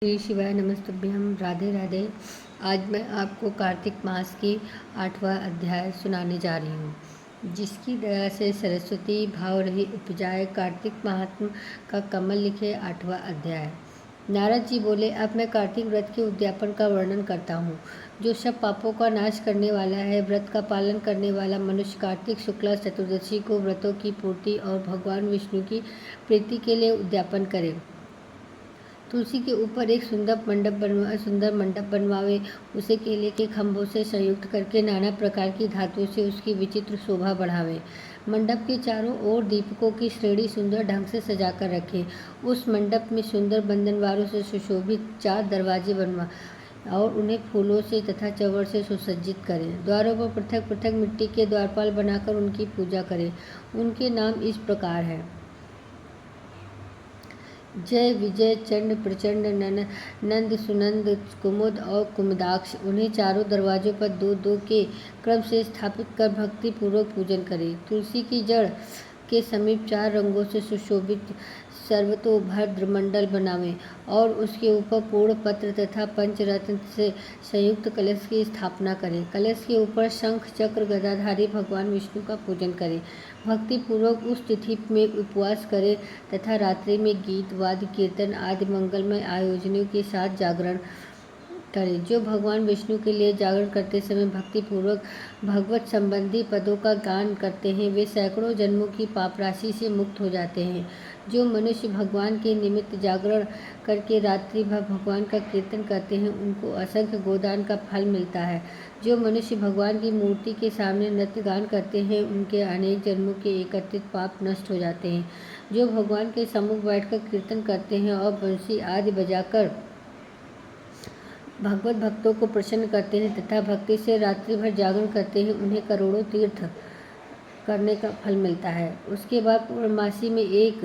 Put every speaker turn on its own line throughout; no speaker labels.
श्री शिवाय नमस्तुभ्यम। राधे राधे। आज मैं आपको कार्तिक मास की 8वां अध्याय सुनाने जा रही हूँ। जिसकी दया से सरस्वती भाव रही उपजाए, कार्तिक महात्म का कमल लिखे 8वां अध्याय। नारद जी बोले, अब मैं कार्तिक व्रत के उद्यापन का वर्णन करता हूँ, जो सब पापों का नाश करने वाला है। व्रत का पालन करने वाला मनुष्य कार्तिक शुक्ला चतुर्दशी को व्रतों की पूर्ति और भगवान विष्णु की प्रीति के लिए उद्यापन करे। तुलसी के ऊपर एक सुंदर मंडप बनवावे, उसे केले के खंभों से संयुक्त करके नाना प्रकार की धातुओं से उसकी विचित्र शोभा बढ़ावे। मंडप के चारों ओर दीपकों की श्रेणी सुंदर ढंग से सजाकर रखे। उस मंडप में सुंदर बंधनवारों से सुशोभित 4 दरवाजे बनवा और उन्हें फूलों से तथा चंवर से सुसज्जित करें। द्वारों पर पृथक पृथक मिट्टी के द्वारपाल बनाकर उनकी पूजा करें। उनके नाम इस प्रकार है: जय, विजय, चंड, प्रचंड, नंद, सुनंद, कुमुद और कुमुदाक्ष। उन्हें चारों दरवाजों पर 2-2 के क्रम से स्थापित कर भक्ति पूर्वक पूजन करें। तुलसी की जड़ के समीप 4 रंगों से सुशोभित सर्वतोभद्र मंडल बनावें और उसके ऊपर पूर्ण पत्र तथा पंचरत्न से संयुक्त कलश की स्थापना करें। कलश के ऊपर शंख चक्र गदाधारी भगवान विष्णु का पूजन करें। भक्ति पूर्वक उस तिथि में उपवास करें तथा रात्रि में गीत वाद्य कीर्तन आदि मंगलमय आयोजनों के साथ जागरण करें। जो भगवान विष्णु के लिए जागरण करते समय भक्ति पूर्वक भगवत संबंधी पदों का गान करते हैं, वे सैकड़ों जन्मों की पाप राशि से मुक्त हो जाते हैं। जो मनुष्य भगवान के निमित्त जागरण करके रात्रि भर भगवान का कीर्तन करते हैं, उनको असंख्य गोदान का फल मिलता है। जो मनुष्य भगवान की मूर्ति के सामने नृत्य गान करते हैं, उनके अनेक जन्मों के एकत्रित पाप नष्ट हो जाते हैं। जो भगवान के सम्मुख बैठकर कीर्तन करते हैं और बंसी आदि बजाकर भगवत भक्तों को प्रसन्न करते हैं तथा भक्ति से रात्रि भर जागरण करते हैं, उन्हें करोड़ों तीर्थ करने का फल मिलता है। उसके बाद पूर्णमासी में एक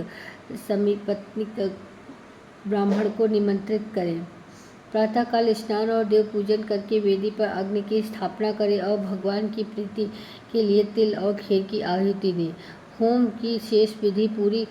समीपत्निक ब्राह्मण को निमंत्रित करें। प्रातःकाल स्नान और देव पूजन करके वेदी पर अग्नि की स्थापना करें और भगवान की प्रीति के लिए तिल और खीर की आहुति दें। होम की शेष विधि पूरी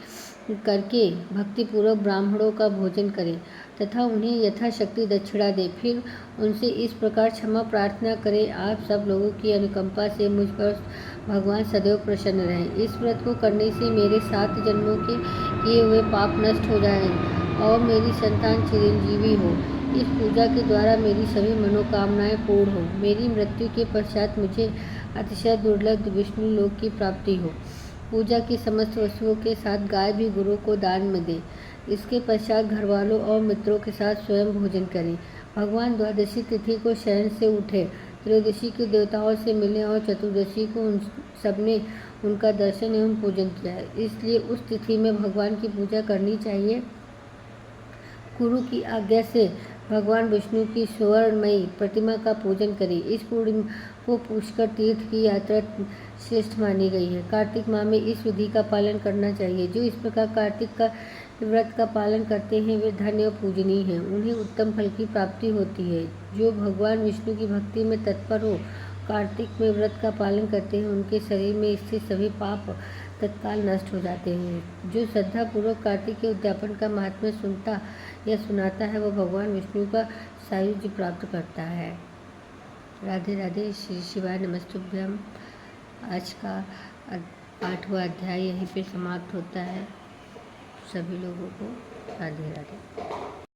करके भक्तिपूर्वक ब्राह्मणों का भोजन करें तथा उन्हें यथाशक्ति दक्षिणा दें। फिर उनसे इस प्रकार क्षमा प्रार्थना करें, आप सब लोगों की अनुकंपा से मुझ पर भगवान सदैव प्रसन्न रहें। इस व्रत को करने से मेरे 7 जन्मों के किए हुए पाप नष्ट हो जाएं और मेरी संतान चिरंजीवी हो। इस पूजा के द्वारा मेरी सभी मनोकामनाएं पूर्ण हो। मेरी मृत्यु के पश्चात मुझे अतिशय दुर्लभ विष्णु लोक की प्राप्ति हो। पूजा की समस्त वस्तुओं के साथ गाय भी गुरु को दान में दें। इसके पश्चात घरवालों और मित्रों के साथ स्वयं भोजन करें। भगवान द्वादशी तिथि को शयन से उठे, त्रयोदशी के देवताओं से मिले और चतुर्दशी को उन सबने उनका दर्शन एवं पूजन किया है। इसलिए उस तिथि में भगवान की पूजा करनी चाहिए। गुरु की आज्ञा से भगवान विष्णु की सुवर्णमयी प्रतिमा का पूजन करें। इस पूर्णिमा को पुष्कर तीर्थ की यात्रा श्रेष्ठ मानी गई है। कार्तिक माह में इस विधि का पालन करना चाहिए। जो इस प्रकार कार्तिक का व्रत का पालन करते हैं, वे धन्य और पूजनीय हैं। उन्हें उत्तम फल की प्राप्ति होती है। जो भगवान विष्णु की भक्ति में तत्पर हो, कार्तिक में व्रत का पालन करते हैं, उनके शरीर में स्थित सभी पाप तत्काल नष्ट हो जाते हैं। जो श्रद्धापूर्वक कार्तिक के उद्यापन का महात्म्य सुनता या सुनाता है, वह भगवान विष्णु का सायुज्य प्राप्त करता है। राधे राधे। श्री शिवाय नमस्तुभ्यम। आज का 8वां अध्याय यहीं पे समाप्त होता है। सभी लोगों को राधे राधे।